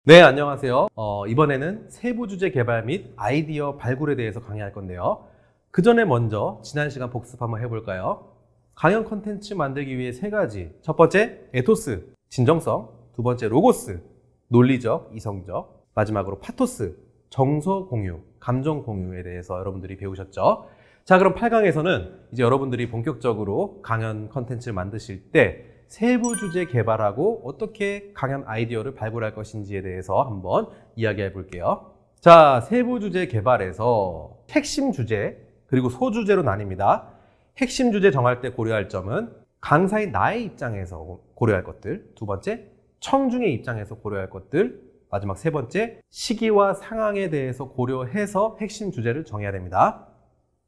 네, 안녕하세요. 이번에는 세부 주제 개발 및 아이디어 발굴에 대해서 강의할 건데요. 그 전에 먼저 지난 시간 복습 한번 해볼까요? 강연 컨텐츠 만들기 위해 세 가지. 첫 번째, 에토스, 진정성. 두 번째, 로고스, 논리적, 이성적. 마지막으로 파토스, 정서 공유, 감정 공유에 대해서 여러분들이 배우셨죠? 자, 그럼 8강에서는 이제 여러분들이 본격적으로 강연 컨텐츠를 만드실 때 세부 주제 개발하고 어떻게 강연 아이디어를 발굴할 것인지에 대해서 한번 이야기해 볼게요. 자, 세부 주제 개발에서 핵심 주제 그리고 소주제로 나뉩니다. 핵심 주제 정할 때 고려할 점은 강사인 나의 입장에서 고려할 것들, 두 번째, 청중의 입장에서 고려할 것들, 마지막 세 번째, 시기와 상황에 대해서 고려해서 핵심 주제를 정해야 됩니다.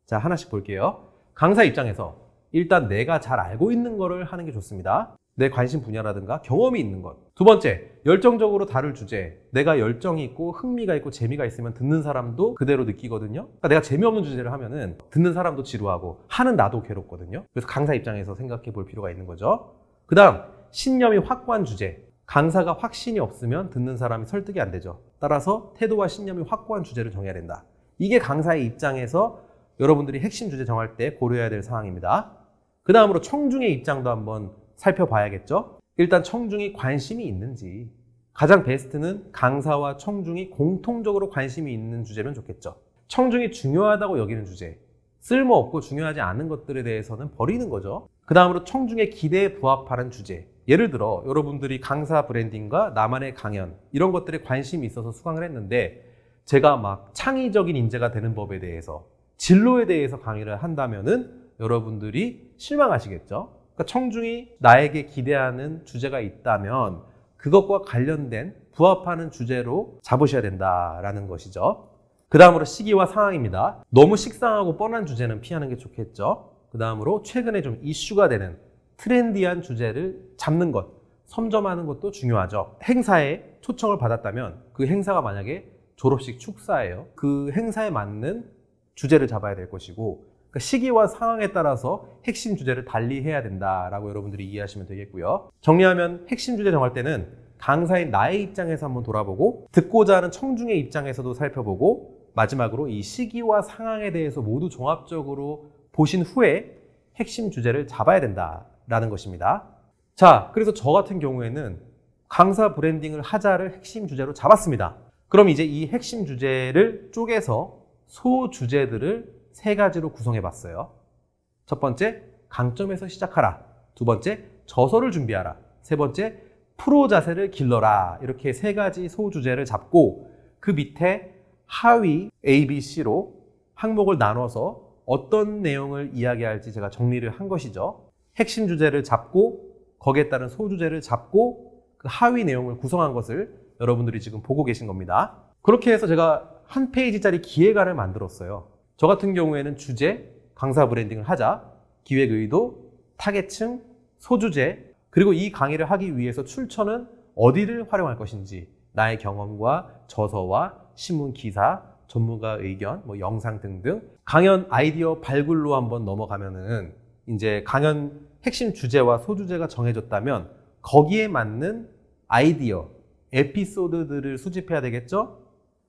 자, 하나씩 볼게요. 강사 입장에서 일단 내가 잘 알고 있는 거를 하는 게 좋습니다. 내 관심 분야라든가 경험이 있는 것. 두 번째, 열정적으로 다룰 주제. 내가 열정이 있고 흥미가 있고 재미가 있으면 듣는 사람도 그대로 느끼거든요. 그러니까 내가 재미없는 주제를 하면은 듣는 사람도 지루하고 하는 나도 괴롭거든요. 그래서 강사 입장에서 생각해 볼 필요가 있는 거죠. 그 다음, 신념이 확고한 주제. 강사가 확신이 없으면 듣는 사람이 설득이 안 되죠. 따라서 태도와 신념이 확고한 주제를 정해야 된다. 이게 강사의 입장에서 여러분들이 핵심 주제 정할 때 고려해야 될 사항입니다. 그 다음으로 청중의 입장도 한번 살펴봐야겠죠. 일단 청중이 관심이 있는지, 가장 베스트는 강사와 청중이 공통적으로 관심이 있는 주제면 좋겠죠. 청중이 중요하다고 여기는 주제, 쓸모없고 중요하지 않은 것들에 대해서는 버리는 거죠. 그 다음으로 청중의 기대에 부합하는 주제. 예를 들어 여러분들이 강사 브랜딩과 나만의 강연 이런 것들에 관심이 있어서 수강을 했는데 제가 막 창의적인 인재가 되는 법에 대해서, 진로에 대해서 강의를 한다면은 여러분들이 실망하시겠죠. 그러니까 청중이 나에게 기대하는 주제가 있다면 그것과 관련된 부합하는 주제로 잡으셔야 된다라는 것이죠. 그 다음으로 시기와 상황입니다. 너무 식상하고 뻔한 주제는 피하는 게 좋겠죠. 그 다음으로 최근에 좀 이슈가 되는 트렌디한 주제를 잡는 것, 선점하는 것도 중요하죠. 행사에 초청을 받았다면 그 행사가 만약에 졸업식 축사예요. 그 행사에 맞는 주제를 잡아야 될 것이고, 그러니까 시기와 상황에 따라서 핵심 주제를 달리해야 된다라고 여러분들이 이해하시면 되겠고요. 정리하면 핵심 주제 정할 때는 강사인 나의 입장에서 한번 돌아보고, 듣고자 하는 청중의 입장에서도 살펴보고, 마지막으로 이 시기와 상황에 대해서 모두 종합적으로 보신 후에 핵심 주제를 잡아야 된다라는 것입니다. 자, 그래서 저 같은 경우에는 강사 브랜딩을 하자를 핵심 주제로 잡았습니다. 그럼 이제 이 핵심 주제를 쪼개서 소주제들을 세 가지로 구성해 봤어요. 첫 번째, 강점에서 시작하라. 두 번째, 저서를 준비하라. 세 번째, 프로 자세를 길러라. 이렇게 세 가지 소주제를 잡고 그 밑에 하위 A, B, C로 항목을 나눠서 어떤 내용을 이야기할지 제가 정리를 한 것이죠. 핵심 주제를 잡고 거기에 따른 소주제를 잡고 그 하위 내용을 구성한 것을 여러분들이 지금 보고 계신 겁니다. 그렇게 해서 제가 한 페이지짜리 기획안을 만들었어요. 저 같은 경우에는 주제, 강사 브랜딩을 하자, 기획 의도, 타겟층, 소주제, 그리고 이 강의를 하기 위해서 출처는 어디를 활용할 것인지, 나의 경험과 저서와 신문 기사, 전문가 의견, 영상 등등 강연 아이디어 발굴로 한번 넘어가면은 이제 강연 핵심 주제와 소주제가 정해졌다면 거기에 맞는 아이디어, 에피소드들을 수집해야 되겠죠?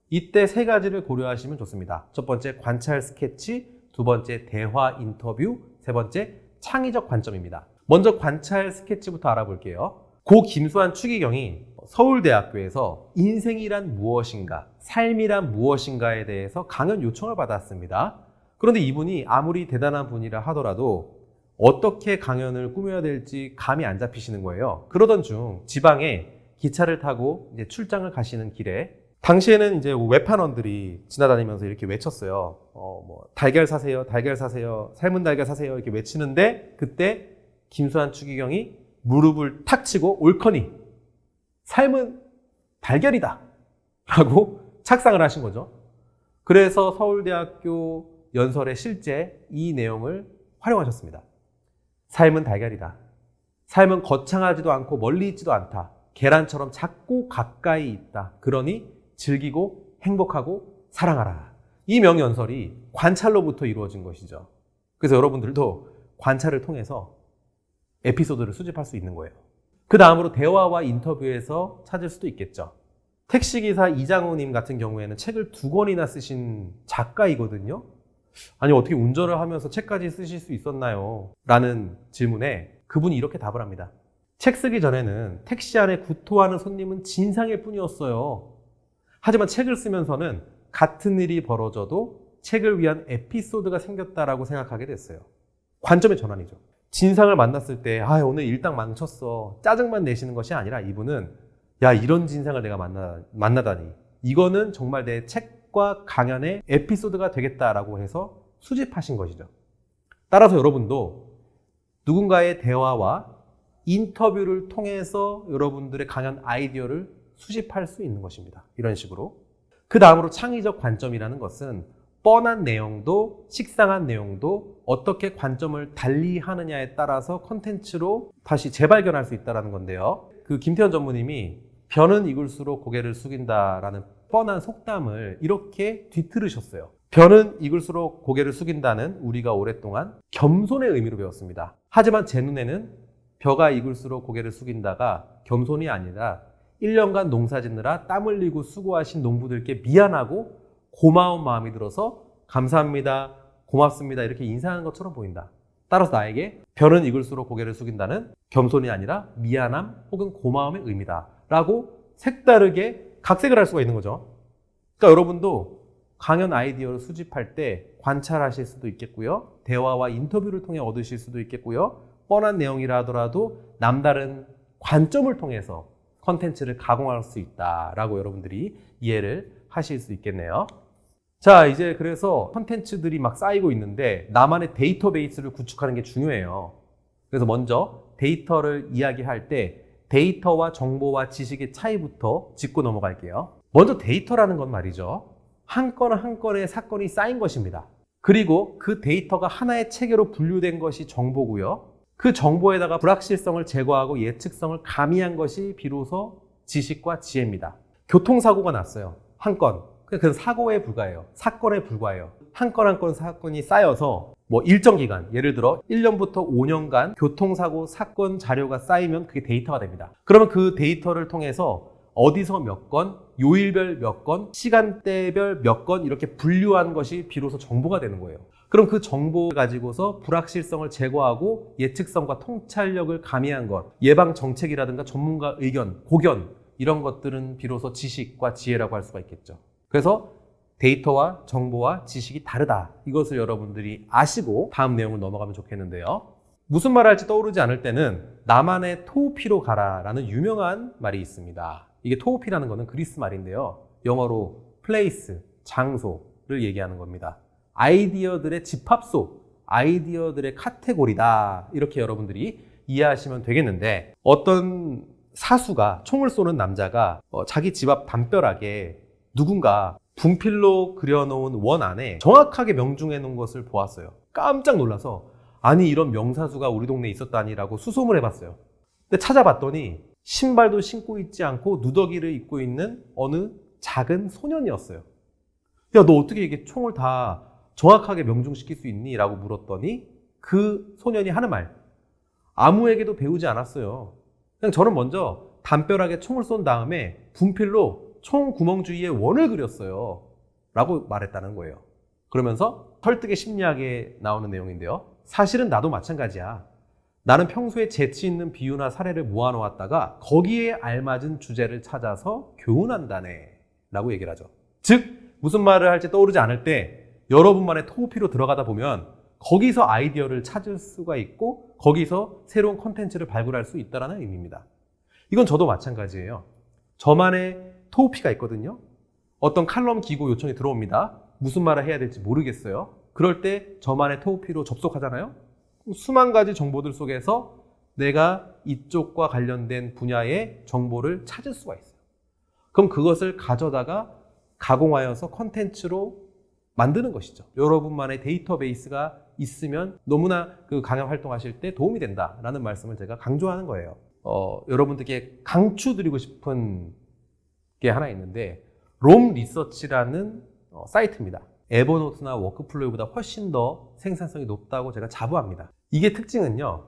이때 세 가지를 고려하시면 좋습니다. 첫 번째, 관찰 스케치, 두 번째, 대화 인터뷰, 세 번째, 창의적 관점입니다. 먼저 관찰 스케치부터 알아볼게요. 고 김수환 추기경이 서울대학교에서 인생이란 무엇인가, 삶이란 무엇인가에 대해서 강연 요청을 받았습니다. 그런데 이분이 아무리 대단한 분이라 하더라도 어떻게 강연을 꾸며야 될지 감이 안 잡히시는 거예요. 그러던 중 지방에 기차를 타고 이제 출장을 가시는 길에 당시에는 이제 외판원들이 지나다니면서 이렇게 외쳤어요. 달걀 사세요, 달걀 사세요, 삶은 달걀 사세요 이렇게 외치는데 그때 김수환 추기경이 무릎을 탁 치고 옳거니 삶은 달걀이다 라고 착상을 하신 거죠. 그래서 서울대학교 연설에 실제 이 내용을 활용하셨습니다. 삶은 달걀이다. 삶은 거창하지도 않고 멀리 있지도 않다. 계란처럼 작고 가까이 있다. 그러니 즐기고 행복하고 사랑하라. 이 명연설이 관찰로부터 이루어진 것이죠. 그래서 여러분들도 관찰을 통해서 에피소드를 수집할 수 있는 거예요. 그 다음으로 대화와 인터뷰에서 찾을 수도 있겠죠. 택시기사 이장우님 같은 경우에는 책을 2권이나 쓰신 작가이거든요. 아니 어떻게 운전을 하면서 책까지 쓰실 수 있었나요? 라는 질문에 그분이 이렇게 답을 합니다. 책 쓰기 전에는 택시 안에 구토하는 손님은 진상일 뿐이었어요. 하지만 책을 쓰면서는 같은 일이 벌어져도 책을 위한 에피소드가 생겼다라고 생각하게 됐어요. 관점의 전환이죠. 진상을 만났을 때 오늘 일당 망쳤어 짜증만 내시는 것이 아니라 이분은 야 이런 진상을 내가 만나다니 이거는 정말 내 책과 강연의 에피소드가 되겠다라고 해서 수집하신 것이죠. 따라서 여러분도 누군가의 대화와 인터뷰를 통해서 여러분들의 강연 아이디어를 수집할 수 있는 것입니다. 이런 식으로. 그 다음으로 창의적 관점이라는 것은 뻔한 내용도 식상한 내용도 어떻게 관점을 달리 하느냐에 따라서 콘텐츠로 다시 재발견할 수 있다는 건데요. 그 김태현 전무님이 변은 익을수록 고개를 숙인다라는 뻔한 속담을 이렇게 뒤틀으셨어요. 변은 익을수록 고개를 숙인다는 우리가 오랫동안 겸손의 의미로 배웠습니다. 하지만 제 눈에는 벼가 익을수록 고개를 숙인다가 겸손이 아니라 1년간 농사 짓느라 땀 흘리고 수고하신 농부들께 미안하고 고마운 마음이 들어서 감사합니다, 고맙습니다 이렇게 인사하는 것처럼 보인다. 따라서 나에게 벼는 익을수록 고개를 숙인다는 겸손이 아니라 미안함 혹은 고마움의 의미다 라고 색다르게 각색을 할 수가 있는 거죠. 그러니까 여러분도 강연 아이디어를 수집할 때 관찰하실 수도 있겠고요. 대화와 인터뷰를 통해 얻으실 수도 있겠고요. 뻔한 내용이라 하더라도 남다른 관점을 통해서 컨텐츠를 가공할 수 있다라고 여러분들이 이해를 하실 수 있겠네요. 자, 이제 그래서 컨텐츠들이 막 쌓이고 있는데 나만의 데이터베이스를 구축하는 게 중요해요. 그래서 먼저 데이터를 이야기할 때 데이터와 정보와 지식의 차이부터 짚고 넘어갈게요. 먼저 데이터라는 건 말이죠. 한 건 한 건의 사건이 쌓인 것입니다. 그리고 그 데이터가 하나의 체계로 분류된 것이 정보고요. 그 정보에다가 불확실성을 제거하고 예측성을 가미한 것이 비로소 지식과 지혜입니다. 교통사고가 났어요. 한 건. 그건 사고에 불과해요. 사건에 불과해요. 한 건 한 건 사건이 쌓여서 일정 기간, 예를 들어 1년부터 5년간 교통사고 사건 자료가 쌓이면 그게 데이터가 됩니다. 그러면 그 데이터를 통해서 어디서 몇 건, 요일별 몇 건, 시간대별 몇 건 이렇게 분류한 것이 비로소 정보가 되는 거예요. 그럼 그 정보 가지고서 불확실성을 제거하고 예측성과 통찰력을 가미한 것, 예방 정책이라든가 전문가 의견, 고견 이런 것들은 비로소 지식과 지혜라고 할 수가 있겠죠. 그래서 데이터와 정보와 지식이 다르다. 이것을 여러분들이 아시고 다음 내용을 넘어가면 좋겠는데요. 무슨 말을 할지 떠오르지 않을 때는 나만의 토우피로 가라라는 유명한 말이 있습니다. 이게 토우피라는 것은 그리스 말인데요. 영어로 place, 장소를 얘기하는 겁니다. 아이디어들의 집합소, 아이디어들의 카테고리다. 이렇게 여러분들이 이해하시면 되겠는데 어떤 사수가 총을 쏘는 남자가 자기 집 앞 담벼락에 누군가 분필로 그려놓은 원 안에 정확하게 명중해 놓은 것을 보았어요. 깜짝 놀라서 아니 이런 명사수가 우리 동네에 있었다니라고 수소문 해봤어요. 근데 찾아봤더니 신발도 신고 있지 않고 누더기를 입고 있는 어느 작은 소년이었어요. 야, 너 어떻게 이게 총을 다 정확하게 명중시킬 수 있니? 라고 물었더니 그 소년이 하는 말, 아무에게도 배우지 않았어요. 그냥 저는 먼저 담벼락에 총을 쏜 다음에 분필로 총 구멍 주위에 원을 그렸어요 라고 말했다는 거예요. 그러면서 설득의 심리학에 나오는 내용인데요. 사실은 나도 마찬가지야. 나는 평소에 재치 있는 비유나 사례를 모아놓았다가 거기에 알맞은 주제를 찾아서 교훈한다네 라고 얘기를 하죠. 즉 무슨 말을 할지 떠오르지 않을 때 여러분만의 토우피로 들어가다 보면 거기서 아이디어를 찾을 수가 있고 거기서 새로운 콘텐츠를 발굴할 수 있다는 의미입니다. 이건 저도 마찬가지예요. 저만의 토우피가 있거든요. 어떤 칼럼 기고 요청이 들어옵니다. 무슨 말을 해야 될지 모르겠어요. 그럴 때 저만의 토우피로 접속하잖아요. 수만 가지 정보들 속에서 내가 이쪽과 관련된 분야의 정보를 찾을 수가 있어요. 그럼 그것을 가져다가 가공하여서 콘텐츠로 만드는 것이죠. 여러분만의 데이터베이스가 있으면 너무나 그 강연 활동하실 때 도움이 된다라는 말씀을 제가 강조하는 거예요. 여러분들께 강추드리고 싶은 게 하나 있는데 롬 리서치라는 사이트입니다. 에버노트나 워크플로우보다 훨씬 더 생산성이 높다고 제가 자부합니다. 이게 특징은요,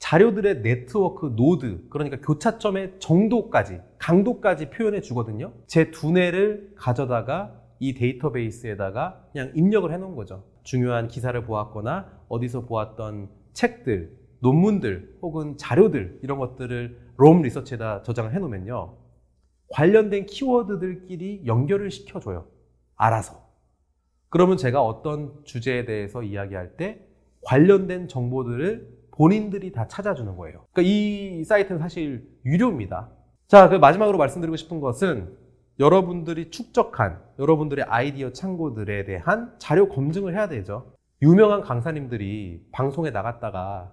자료들의 네트워크 노드, 그러니까 교차점의 정도까지, 강도까지 표현해 주거든요. 제 두뇌를 가져다가 이 데이터베이스에다가 그냥 입력을 해 놓은 거죠. 중요한 기사를 보았거나 어디서 보았던 책들, 논문들 혹은 자료들 이런 것들을 롬 리서치에다 저장을 해 놓으면요. 관련된 키워드들끼리 연결을 시켜줘요. 알아서. 그러면 제가 어떤 주제에 대해서 이야기할 때 관련된 정보들을 본인들이 다 찾아주는 거예요. 그러니까 이 사이트는 사실 유료입니다. 자, 그 마지막으로 말씀드리고 싶은 것은 여러분들이 축적한 여러분들의 아이디어 창고들에 대한 자료 검증을 해야 되죠. 유명한 강사님들이 방송에 나갔다가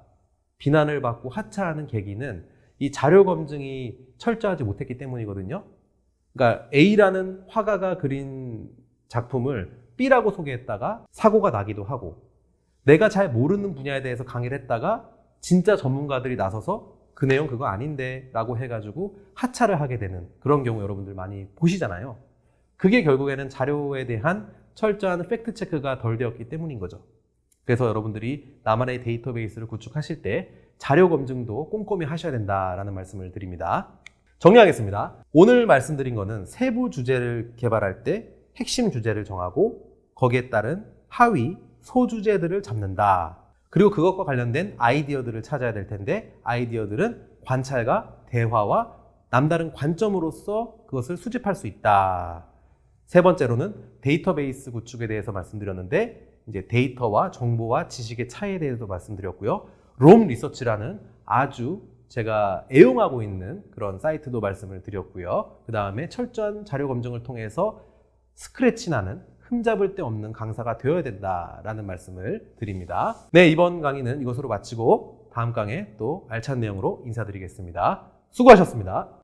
비난을 받고 하차하는 계기는 이 자료 검증이 철저하지 못했기 때문이거든요. 그러니까 A라는 화가가 그린 작품을 B라고 소개했다가 사고가 나기도 하고, 내가 잘 모르는 분야에 대해서 강의를 했다가 진짜 전문가들이 나서서 그 내용 그거 아닌데 라고 해가지고 하차를 하게 되는 그런 경우 여러분들 많이 보시잖아요. 그게 결국에는 자료에 대한 철저한 팩트 체크가 덜 되었기 때문인 거죠. 그래서 여러분들이 나만의 데이터베이스를 구축하실 때 자료 검증도 꼼꼼히 하셔야 된다라는 말씀을 드립니다. 정리하겠습니다. 오늘 말씀드린 거는 세부 주제를 개발할 때 핵심 주제를 정하고 거기에 따른 하위 소주제들을 잡는다. 그리고 그것과 관련된 아이디어들을 찾아야 될 텐데 아이디어들은 관찰과 대화와 남다른 관점으로서 그것을 수집할 수 있다. 세 번째로는 데이터베이스 구축에 대해서 말씀드렸는데 이제 데이터와 정보와 지식의 차이에 대해서도 말씀드렸고요. 롬 리서치라는 아주 제가 애용하고 있는 그런 사이트도 말씀을 드렸고요. 그 다음에 철저한 자료 검증을 통해서 스크래치 나는 흠잡을 데 없는 강사가 되어야 된다라는 말씀을 드립니다. 네, 이번 강의는 이것으로 마치고 다음 강에 또 알찬 내용으로 인사드리겠습니다. 수고하셨습니다.